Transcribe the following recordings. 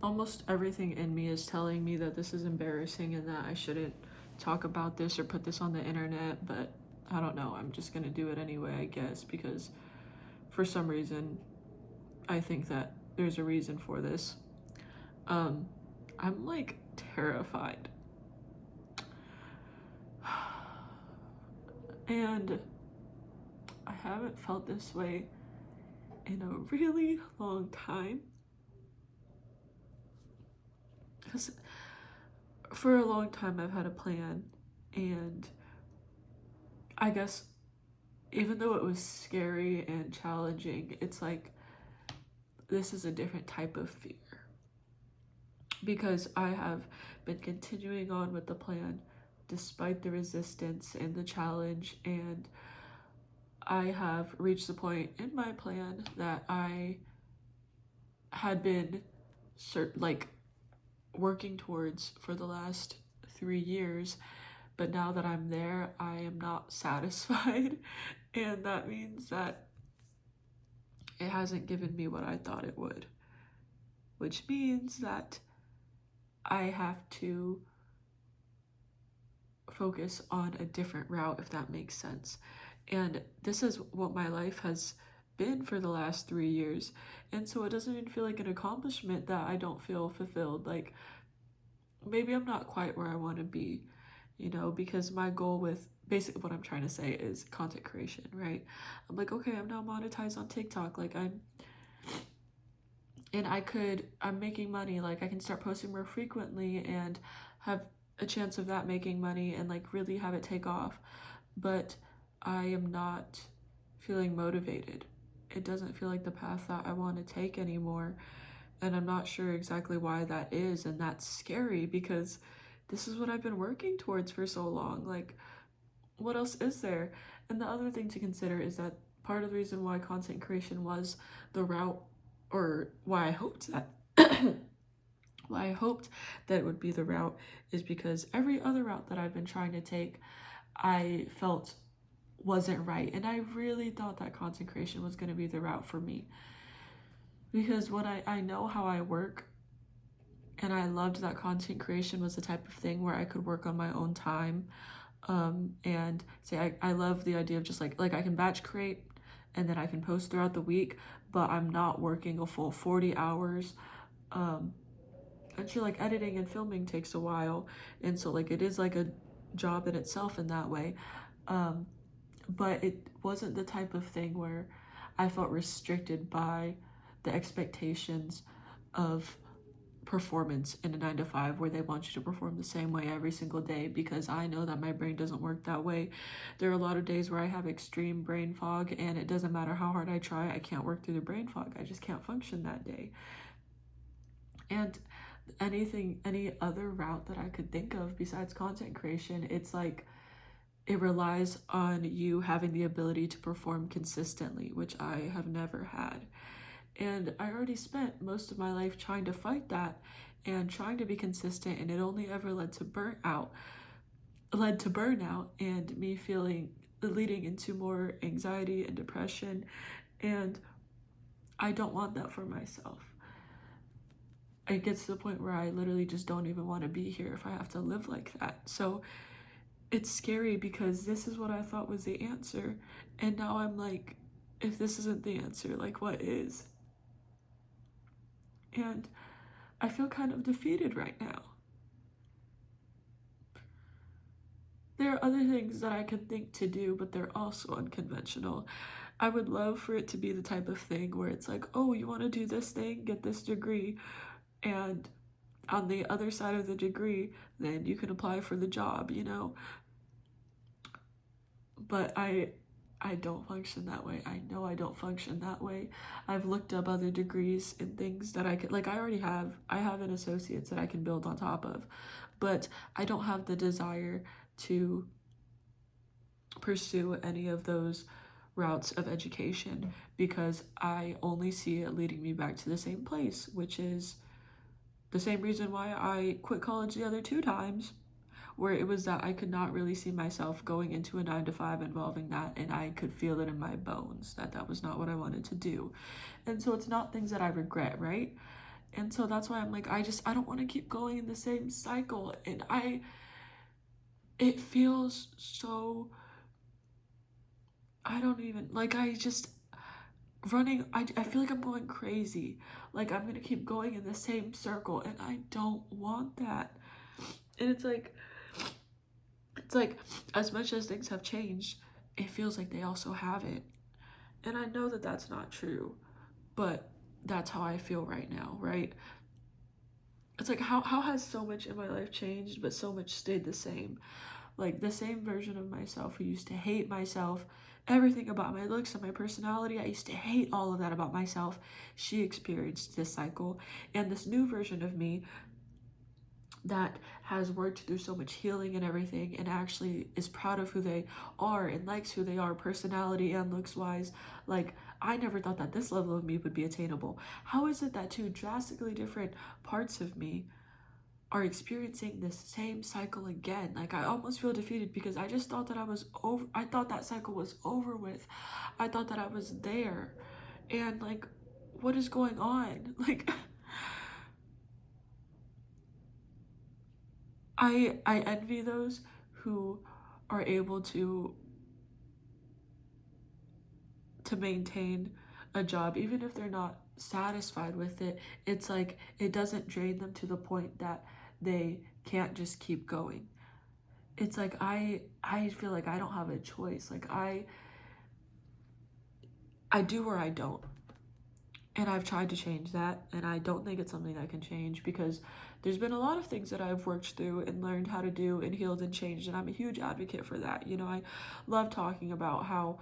Almost everything in me is telling me that this is embarrassing and that I shouldn't talk about this or put this on the internet, but I don't know. I'm just gonna do it anyway, I guess, because for some reason I think that there's a reason for this. Um, I'm like terrified. And I haven't felt this way in a really long time. Because for a long time I've had a plan, and I guess even though it was scary and challenging, it's like this is a different type of fear because I have been continuing on with the plan despite the resistance and the challenge, and I have reached the point in my plan that I had been like working towards for the last 3 years, but now that I'm there, I am not satisfied, and that means that it hasn't given me what I thought it would, which means that I have to focus on a different route, if that makes sense. And this is what my life has been for the last 3 years. And so it doesn't even feel like an accomplishment that I don't feel fulfilled. Like maybe I'm not quite where I want to be, because my goal with basically what I'm trying to say is content creation, right? I'm like, okay, I'm now monetized on TikTok. Like I'm making money. Like I can start posting more frequently and have a chance of that making money and like really have it take off. But I am not feeling motivated. It doesn't feel like the path that I want to take anymore. And I'm not sure exactly why that is. And that's scary because this is what I've been working towards for so long. Like, what else is there? And the other thing to consider is that part of the reason why content creation was the route, or why I hoped that why I hoped that it would be the route, is because every other route that I've been trying to take, I felt wasn't right. And I really thought that content creation was going to be the route for me. Because when I know how I work, and I loved that content creation was the type of thing where I could work on my own time. And say I love the idea of just like I can batch create and then I can post throughout the week, but I'm not working a full 40 hours. And sure, like editing and filming takes a while, and so like it is like a job in itself in that way. But it wasn't the type of thing where I felt restricted by the expectations of performance in a 9 to 5 where they want you to perform the same way every single day, because I know that my brain doesn't work that way. There are a lot of days where I have extreme brain fog, and it doesn't matter how hard I try, I can't work through the brain fog. I just can't function that day. And any other route that I could think of besides content creation, it's like it relies on you having the ability to perform consistently, which I have never had. And I already spent most of my life trying to fight that and trying to be consistent, and it only ever led to burnout and me leading into more anxiety and depression, and I don't want that for myself. It gets to the point where I literally just don't even want to be here if I have to live like that. So it's scary because this is what I thought was the answer, and now I'm like, if this isn't the answer, like what is? And I feel kind of defeated right now. There are other things that I could think to do, but they're also unconventional. I would love for it to be the type of thing where it's like, oh, you want to do this thing, get this degree, and on the other side of the degree, then you can apply for the job, But I don't function that way. I know I don't function that way. I've looked up other degrees and things that I could, like I have an associate's that I can build on top of, but I don't have the desire to pursue any of those routes of education because I only see it leading me back to the same place, which is the same reason why I quit college the other 2 times, where it was that I could not really see myself going into a 9 to 5 involving that, and I could feel it in my bones that that was not what I wanted to do. And so it's not things that I regret, right? And so that's why I'm like, I don't want to keep going in the same cycle. And it feels so, I don't even, like, I just, running, I feel like I'm going crazy. Like, I'm gonna keep going in the same circle, and I don't want that. And it's like, as much as things have changed, it feels like they also haven't. And I know that that's not true, but that's how I feel right now, right? It's like, how has so much in my life changed, but so much stayed the same? Like, the same version of myself who used to hate myself, everything about my looks and my personality, I used to hate all of that about myself. She experienced this cycle. And this new version of me that has worked through so much healing and everything, and actually is proud of who they are and likes who they are, personality and looks wise. Like, I never thought that this level of me would be attainable. How is it that two drastically different parts of me are experiencing this same cycle again? Like, I almost feel defeated because I just thought that I thought that cycle was over with. I thought that I was there. And like, what is going on? Like, I envy those who are able to maintain a job even if they're not satisfied with it. It's like, it doesn't drain them to the point that they can't just keep going. It's like, I feel like I don't have a choice. Like, I do or I don't. And I've tried to change that, and I don't think it's something I can change, because there's been a lot of things that I've worked through and learned how to do and healed and changed, and I'm a huge advocate for that. You know, I love talking about how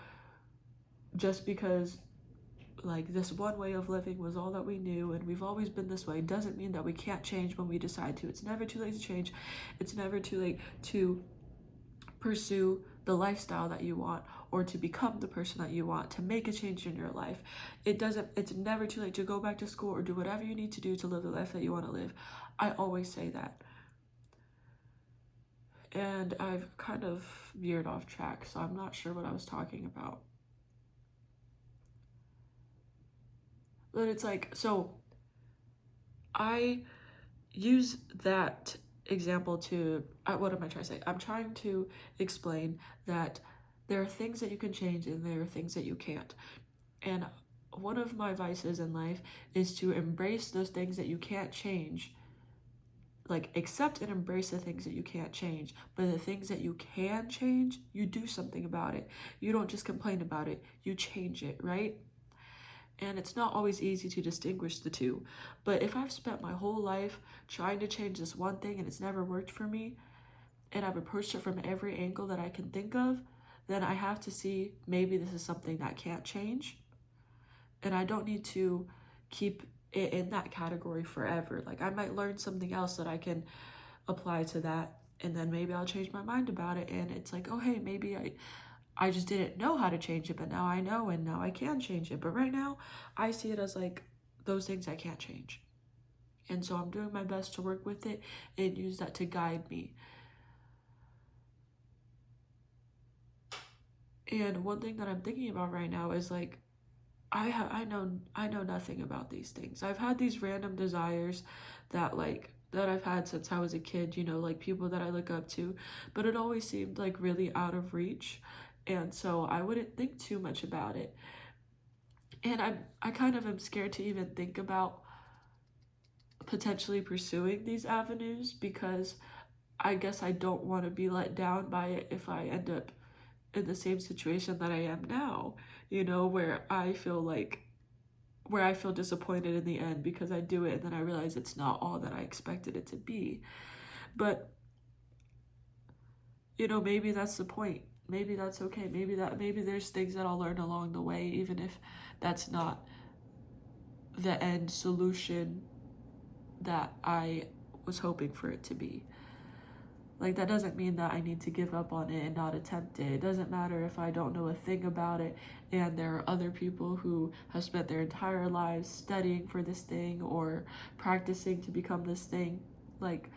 just because like this one way of living was all that we knew and we've always been this way doesn't mean that we can't change when we decide to. It's never too late to change. It's never too late to pursue the lifestyle that you want, or to become the person that you want, to make a change in your life. It's never too late to go back to school or do whatever you need to do to live the life that you want to live. I always say that. And I've kind of veered off track, so I'm not sure what I was talking about. But it's like, so I use that example to, what am I trying to say? I'm trying to explain that there are things that you can change and there are things that you can't. And one of my vices in life is to embrace those things that you can't change. Like, accept and embrace the things that you can't change, but the things that you can change, you do something about it. You don't just complain about it, you change it, right? And it's not always easy to distinguish the two. But if I've spent my whole life trying to change this one thing and it's never worked for me, and I've approached it from every angle that I can think of, then I have to see, maybe this is something that can't change. And I don't need to keep it in that category forever. Like, I might learn something else that I can apply to that, and then maybe I'll change my mind about it. And it's like, oh, hey, maybe I just didn't know how to change it, but now I know, and now I can change it. But right now, I see it as like those things I can't change. And so I'm doing my best to work with it and use that to guide me. And one thing that I'm thinking about right now is like, I know nothing about these things. I've had these random desires that I've had since I was a kid, you know, like people that I look up to, but it always seemed like really out of reach. And so I wouldn't think too much about it. And I kind of am scared to even think about potentially pursuing these avenues, because I guess I don't want to be let down by it if I end up in the same situation that I am now, you know, where I feel disappointed in the end because I do it and then I realize it's not all that I expected it to be. But, you know, maybe that's the point. Maybe that's okay. Maybe there's things that I'll learn along the way, even if that's not the end solution that I was hoping for it to be. Like, that doesn't mean that I need to give up on it and not attempt it. It doesn't matter if I don't know a thing about it and there are other people who have spent their entire lives studying for this thing or practicing to become this thing. Like,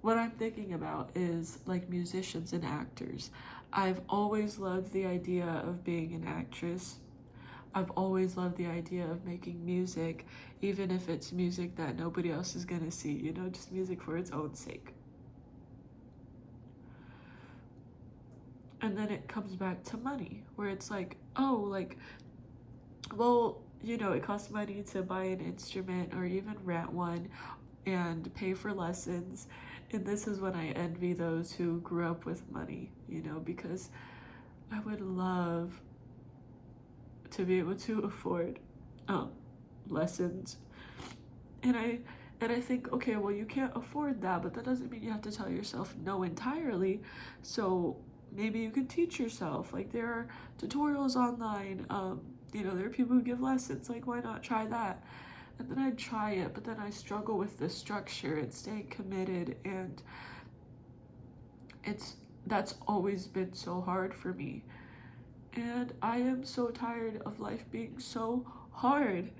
what I'm thinking about is like musicians and actors. I've always loved the idea of being an actress. I've always loved the idea of making music, even if it's music that nobody else is gonna see, you know, just music for its own sake. And then it comes back to money, where it's like, oh, like, well, you know, it costs money to buy an instrument or even rent one and pay for lessons. And this is when I envy those who grew up with money, you know, because I would love to be able to afford lessons. And I think, okay, well, you can't afford that, but that doesn't mean you have to tell yourself no entirely. So maybe you can teach yourself. Like, there are tutorials online. You know, there are people who give lessons. Like, why not try that? And then I'd try it, but then I struggle with the structure and staying committed, and that's always been so hard for me. And I am so tired of life being so hard.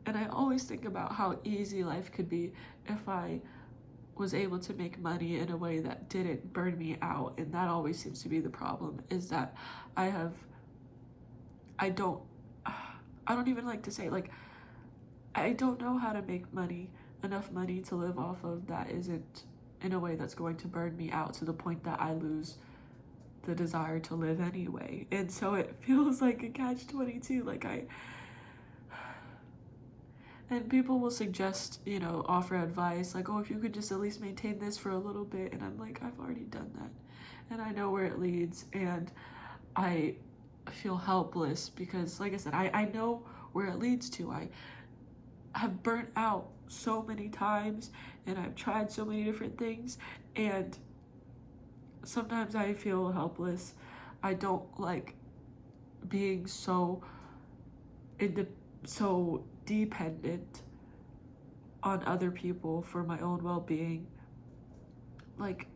And I always think about how easy life could be if I was able to make money in a way that didn't burn me out. And that always seems to be the problem, is that I don't even like to say, like, I don't know how to make enough money to live off of that isn't in a way that's going to burn me out to the point that I lose the desire to live anyway. And so it feels like a catch-22. Like, and people will suggest, you know, offer advice like, oh, if you could just at least maintain this for a little bit. And I'm like, I've already done that. And I know where it leads. And I feel helpless because, like I said, I know where it leads to. I have burnt out so many times and I've tried so many different things. And sometimes I feel helpless. I don't like being so dependent on other people for my own well-being. Like,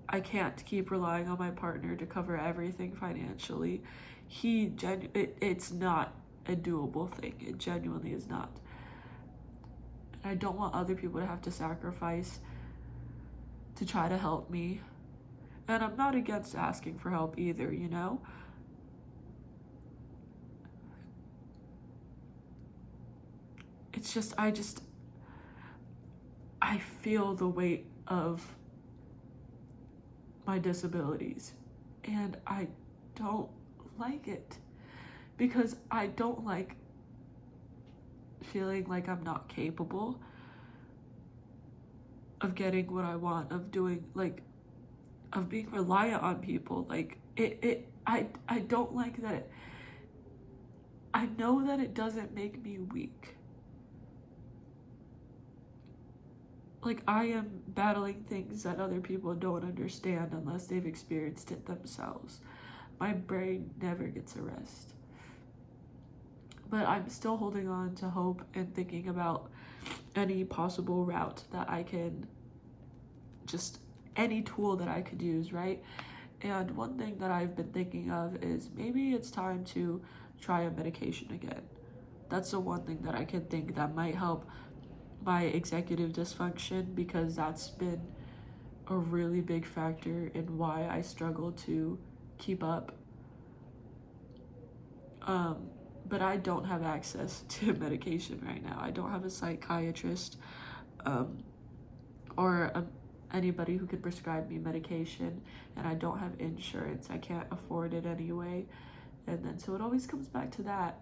I can't keep relying on my partner to cover everything financially. It's not a doable thing. It genuinely is not. And I don't want other people to have to sacrifice to try to help me. And I'm not against asking for help either, you know? It's just, I feel the weight of my disabilities. And I don't like it. Because I don't like feeling like I'm not capable of getting what I want, of doing, like, of being reliant on people. Like, I don't like that. I know that it doesn't make me weak. Like, I am battling things that other people don't understand unless they've experienced it themselves. My brain never gets a rest. But I'm still holding on to hope and thinking about any possible route that I can, just any tool that I could use, right? And one thing that I've been thinking of is maybe it's time to try a medication again. That's the one thing that I can think that might help my executive dysfunction, because that's been a really big factor in why I struggle to keep up. But I don't have access to medication right now. I don't have a psychiatrist or anybody who could prescribe me medication, and I don't have insurance. I can't afford it anyway. And then so it always comes back to that,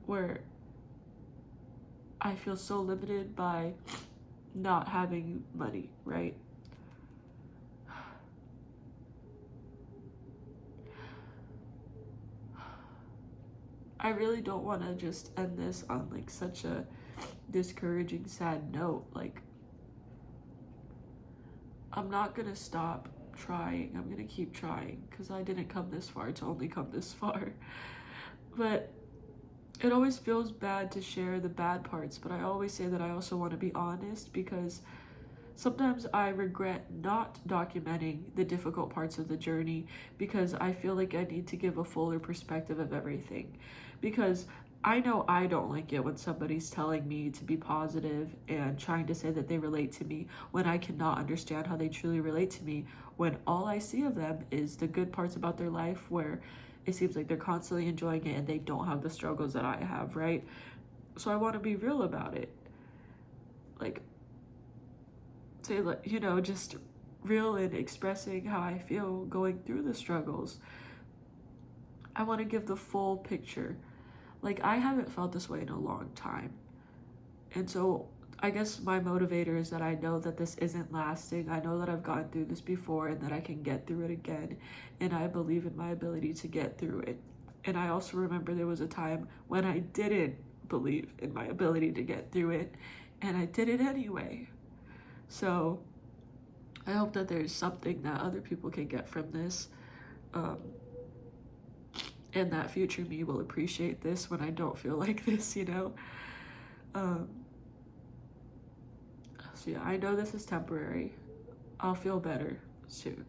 where I feel so limited by not having money, right? I really don't want to just end this on like such a discouraging, sad note. Like, I'm not gonna stop trying. I'm gonna keep trying, because I didn't come this far to only come this far. But it always feels bad to share the bad parts, but I always say that I also want to be honest, because sometimes I regret not documenting the difficult parts of the journey, because I feel like I need to give a fuller perspective of everything. Because I know I don't like it when somebody's telling me to be positive and trying to say that they relate to me, when I cannot understand how they truly relate to me, when all I see of them is the good parts about their life, where it seems like they're constantly enjoying it and they don't have the struggles that I have, right? So I want to be real about it. Like, say, like, you know, just real in expressing how I feel going through the struggles. I want to give the full picture. Like, I haven't felt this way in a long time. And so I guess my motivator is that I know that this isn't lasting. I know that I've gone through this before and that I can get through it again. And I believe in my ability to get through it. And I also remember there was a time when I didn't believe in my ability to get through it, and I did it anyway. So I hope that there's something that other people can get from this. And that future me will appreciate this when I don't feel like this, you know? So yeah, I know this is temporary. I'll feel better soon.